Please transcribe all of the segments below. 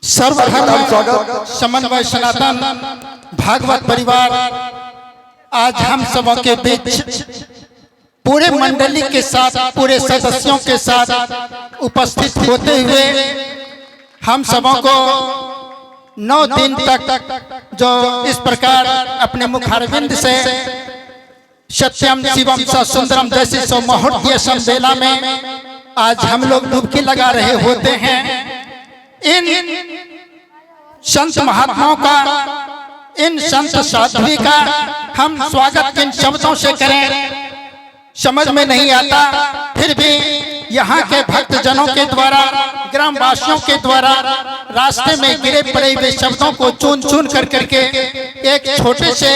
सर्वधर्म स्वागत समन्वय सनातन भागवत परिवार आज हम सबों के बीच पूरे मंडली के साथ पूरे सदस्यों के साथ उपस्थित होते हुए हम सबों को 9 दिन तक जो इस प्रकार अपने मुखारविंद से सत्यम शिवम स सुंदरम जैसी सो मुहूर्तीय संवेला में आज हम लोग डुबकी लगा रहे होते हैं। इन संत महात्माओं का, इन संत साध्वी का हम स्वागत किन शब्दों से करें समझ में नहीं आता, फिर भी यहाँ के भक्त जनों के द्वारा, ग्रामवासियों के द्वारा रास्ते में गिरे पड़े हुए शब्दों को चुन चुन कर करके एक छोटे से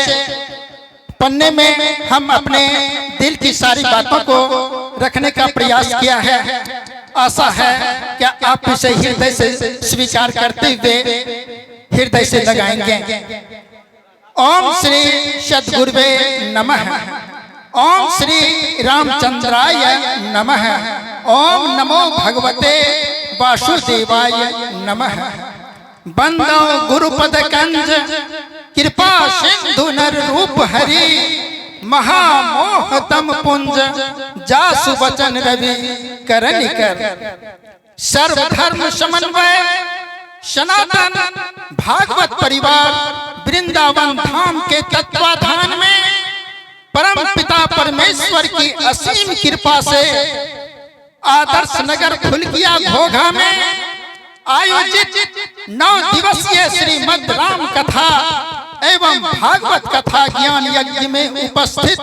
पन्ने में हम अपने दिल की सारी बातों को रखने का प्रयास किया है। आशा है कि आप इसे हृदय से स्वीकार करते हुए हृदय से लगाएंगे। ओम श्री सद्गुरुवे नमः। ओम श्री रामचंद्राय नमः। ओम नमो भगवते वासुदेवाय नमः। बंदो गुरुपद कंज कृपा सिंधु नर रूप हरि महामोहतम पुंज जासु वचन रवि करन कर। सर्वधर्म समन्वय सनातन भागवत परिवार वृंदावन धाम के तत्वाधान में परम पिता परमेश्वर की असीम कृपा से आदर्श नगर फुलकिया घोघा में आयोजित 9 दिवसीय श्रीमद् राम कथा एवं भागवत कथा ज्ञान यज्ञ में उपस्थित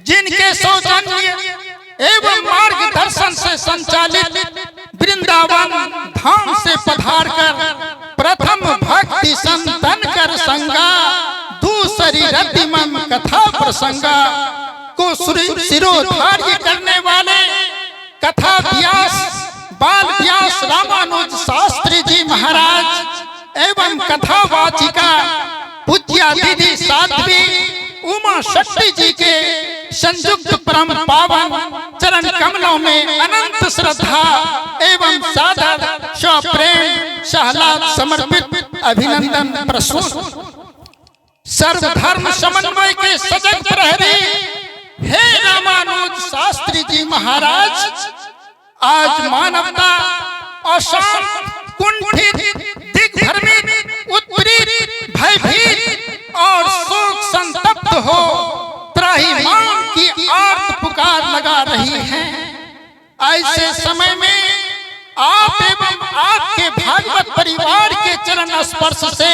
जिनके सौजन्य एवं मार्गदर्शन से संचालित वृंदावन धाम से पधार कर प्रथम भक्ति संतन कर संगा दूसरी रतिमम कथा प्रसंगा को सिरोधार्य करने वाले कथा व्यास बाल व्यास रामानुज शास्त्री जी महाराज एवं कथा वाचिका पूज्या दीदी साध्वी उमा शक्ति जी के संयुक्त परम पावन चरण कमलों में अनंत श्रद्धा एवं सादर स्वप्रेम सहलाद समर्पित अभिनंदन प्रस्तुत। सर्वधर्म समन्वय के सजग प्रहरी हे रामानुज शास्त्री जी महाराज, आज मानवता अशांत कुंठित दिग्भ्रमित उत्पीड़ित भयभीत और शोक संतप्त हो त्राहिमाम की आर्त पुकार लगा रही है। ऐसे समय में आप एवं आपके भागवत परिवार के चरण स्पर्श से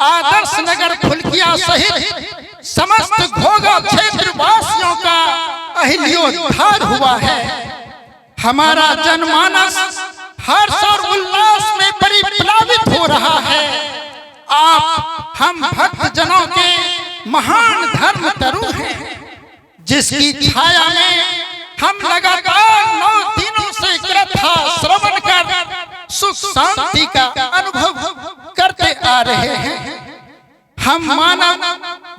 आदर्श नगर फुलकिया सहित समस्त घोघा क्षेत्र वासियों का अहिल्योद्धार हुआ है। हमारा जनमानस हर्ष और उल्लास में परिप्लावित हो रहा है। आप हम भक्त जनों के महान धर्म तरु हैं, जिसकी छाया में हम लगातार 9 दिनों से कथा श्रवण कर सुख शांति का अनुभव करते आ रहे हैं। हम मानव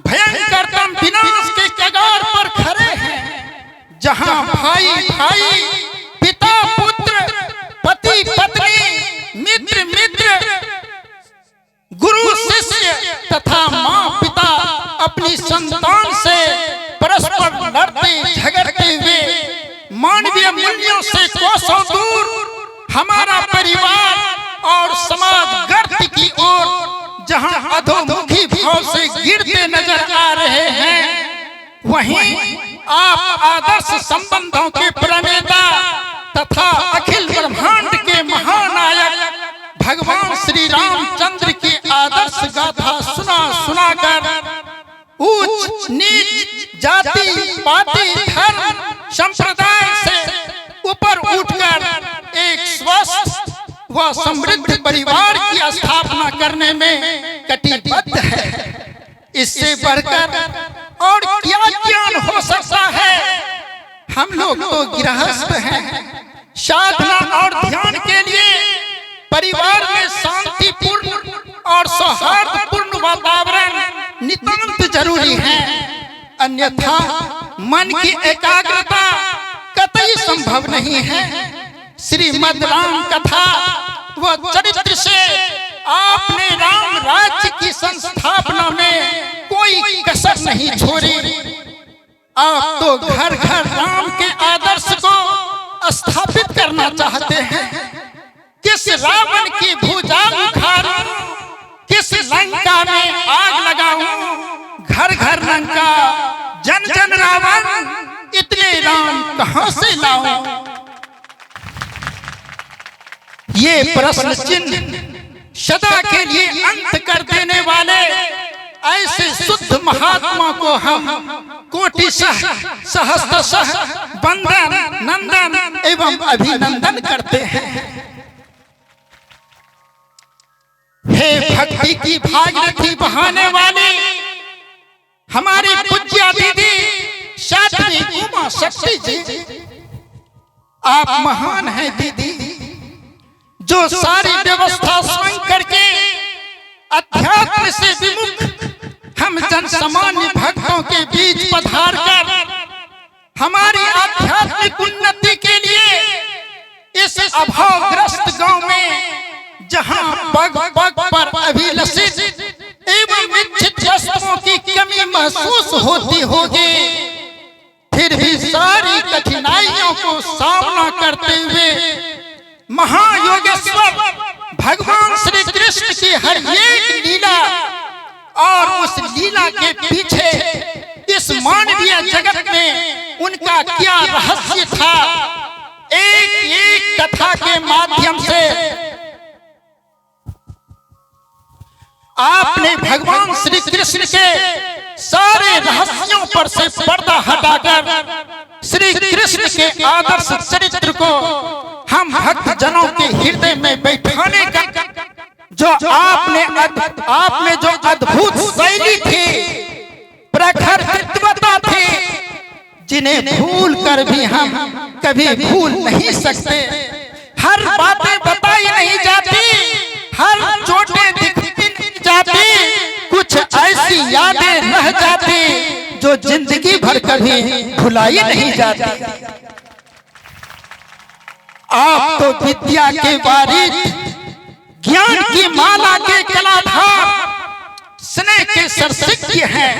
भयंकरतम विनाश के कगार पर खड़े हैं, जहां भाई भाई, पिता पुत्र, पति पत्नी, मित्र मित्र, गुरु शिष्य तथा माँ पिता अपनी संतान से परस्पर लड़ते झगड़ते हुए मानवीय मूल्यों से कोसों दूर हमारा परिवार और समाज गर्त की ओर जहां अधोमुखी भाव से गिरते नजर आ रहे हैं, वहीं आप आदर्श संबंधों के प्रणेता तथा अखिल ब्रह्मांड के महानायक भगवान श्री रामचंद्र की आदर्श गाथा सुना सुनाकर ऊंच नीच जाति पाति धर्म संप्रदाय से ऊपर उठकर एक स्वस्थ व समृद्ध परिवार की स्थापना करने में कटिबद्ध है। इससे बढ़कर और क्या ज्ञान हो सकता है। हम लोग तो गृहस्थ हैं। साधना और ध्यान के लिए परिवार में शांतिपूर्ण और सौहार्दपूर्ण वातावरण नितांत जरूरी है, अन्यथा मन की एकाग्रता कतई कतई संभव नहीं है। श्रीमद् राम कथा व चरित्र से आपने राम राज्य की संस्थापना में कोई कसर नहीं छोड़ी। आप तो घर घर राम के आदर्श को स्थापित करना चाहते हैं। किस रावण की भुजा उखाड़ूं, किस लंका में आग लगाऊं, घर घर लंका जन जन रावण, इतने राम कहां से लाऊं। ये प्रश्न चिन्ह सदा के लिए अंत कर देने वाले ऐसे शुद्ध महात्मा को हम कोटिशः सहस्त्रशः वंदन नंदन एवं अभिनंदन करते हैं। हे भक्ति की भागीरथी बहाने वाली हमारी पूज्य दीदी साध्वी उमा शक्ति जी, आप महान हैं दीदी, जो सारी व्यवस्था स्वयं करके अध्यात्म से विमुख हम जन सामान्य भक्तों के बीच पधार कर हमारी आध्यात्मिक उन्नति के लिए इस अभावग्रस्त गांव में, जहां पग पग पर अभिलषित एवं इच्छित वस्तुओं की कमी महसूस होती होगी, फिर भी सारी कठिनाइयों को सामना करते हुए महायोगेश्वर भगवान श्री कृष्ण की हर एक लीला और उस लीला के पीछे इस मानवीय जगत में उनका क्या रहस्य था, एक एक कथा के माध्यम से आपने भगवान श्री कृष्ण के सारे रहस्यों पर से पर्दा हटाकर श्री कृष्ण के आदर्श चरित्र को हम भक्त जनों के हृदय में बैठाने का जो आपने जो अद्भुत शैली थी, प्रखर विद्वता थी, जिन्हें भूल कर भी हम कभी भूल नहीं सकते। हर बातें बताई नहीं जाती, हर चोटें दिखती नहीं जाती, कुछ ऐसी यादें रह जाती जो जिंदगी भर कभी भुलाई नहीं जाती। आप तो विद्या के वारिद, ज्ञान की माला के कलाधार, स्नेह के सरसिक्य हैं।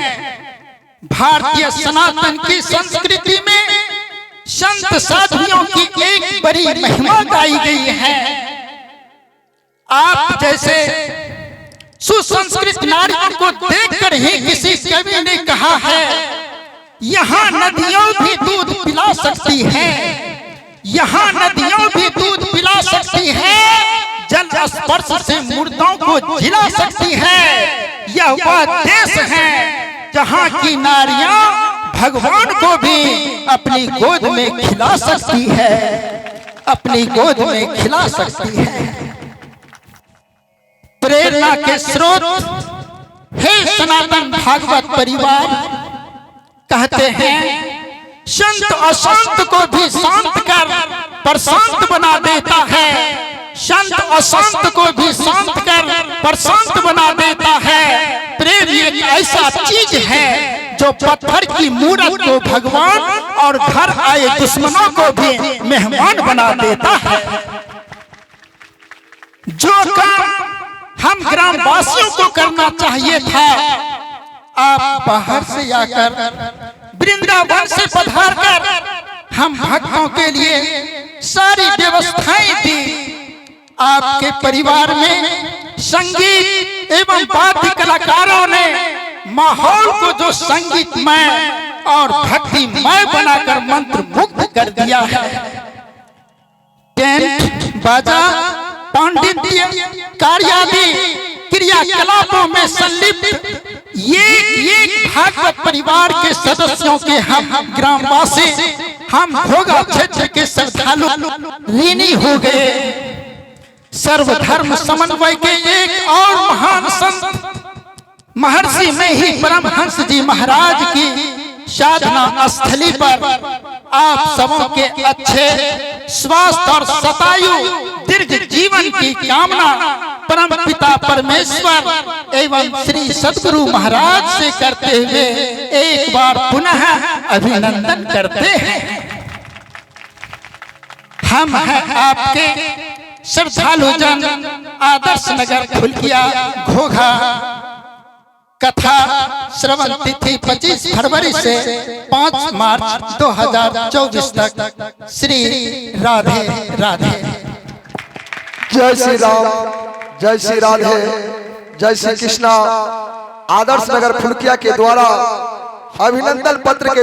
भारतीय सनातन की संस्कृति में संत साधुओं की एक बड़ी महिमा गाई गई है। आप जैसे सुसंस्कृत नारियों को देखकर ही किसी कवि ने कहा है, यहाँ नदियों भी दूध पिला सकती है, यहाँ नदियों भी दूध पिला सकती है, जल स्पर्श से मुर्दों को जिला सकती है। यह वह देश है जहाँ की नारियां भगवान को भी अपनी गोद में खिला सकती है, अपनी गोद में खिला सकती है। प्रेरणा के स्रोत हे सनातन भागवत परिवार, कहते हैं संत अशांत को भी शांत कर प्रशांत बना देता है, संत अशांत को भी शांत कर प्रशांत बना देता है। प्रेम एक ऐसा चीज है जो पत्थर की मूरत को भगवान और घर आए दुश्मनों को भी मेहमान बना देता है। जो काम हम ग्रामवासियों को करना चाहिए था, आप बाहर से आकर वृंदावन से पधार कर हम भक्तों के लिए सारी व्यवस्थाएं दी। आपके परिवार में संगीत एवं वाद्य कलाकारों ने माहौल को जो संगीतमय और भक्तिमय बनाकर मंत्र मुग्ध कर दिया है। टेंट बाजा पांडित्य कार्यादि क्रियाकलापों में संलिप्त ये भागवत परिवार के सदस्यों के हम ग्रामवासी, हम भोगा क्षेत्र के श्रद्धालु ऋणी हो गए। सर्वधर्म समन्वय के एक और महान संत महर्षि में ही परमहंस जी महाराज की साधना स्थली पर आप सबों के अच्छे स्वास्थ्य और शतायु दीर्घ जीवन की कामना परम पिता परमेश्वर एवं श्री सद्गुरु महाराज से करते हुए एक बार पुनः अभिनंदन करते हैं। हम हैं आपके श्रद्धालु जन, आदर्श नगर फुलकिया घोघा। कथा श्रवण तिथि 25 फरवरी से 5 मार्च 2024 तक। श्री राधे राधे। जय श्री राम, जय श्री राधे, जय श्री कृष्णा। आदर्श नगर फुलकिया के द्वारा अभिनंदन पत्र के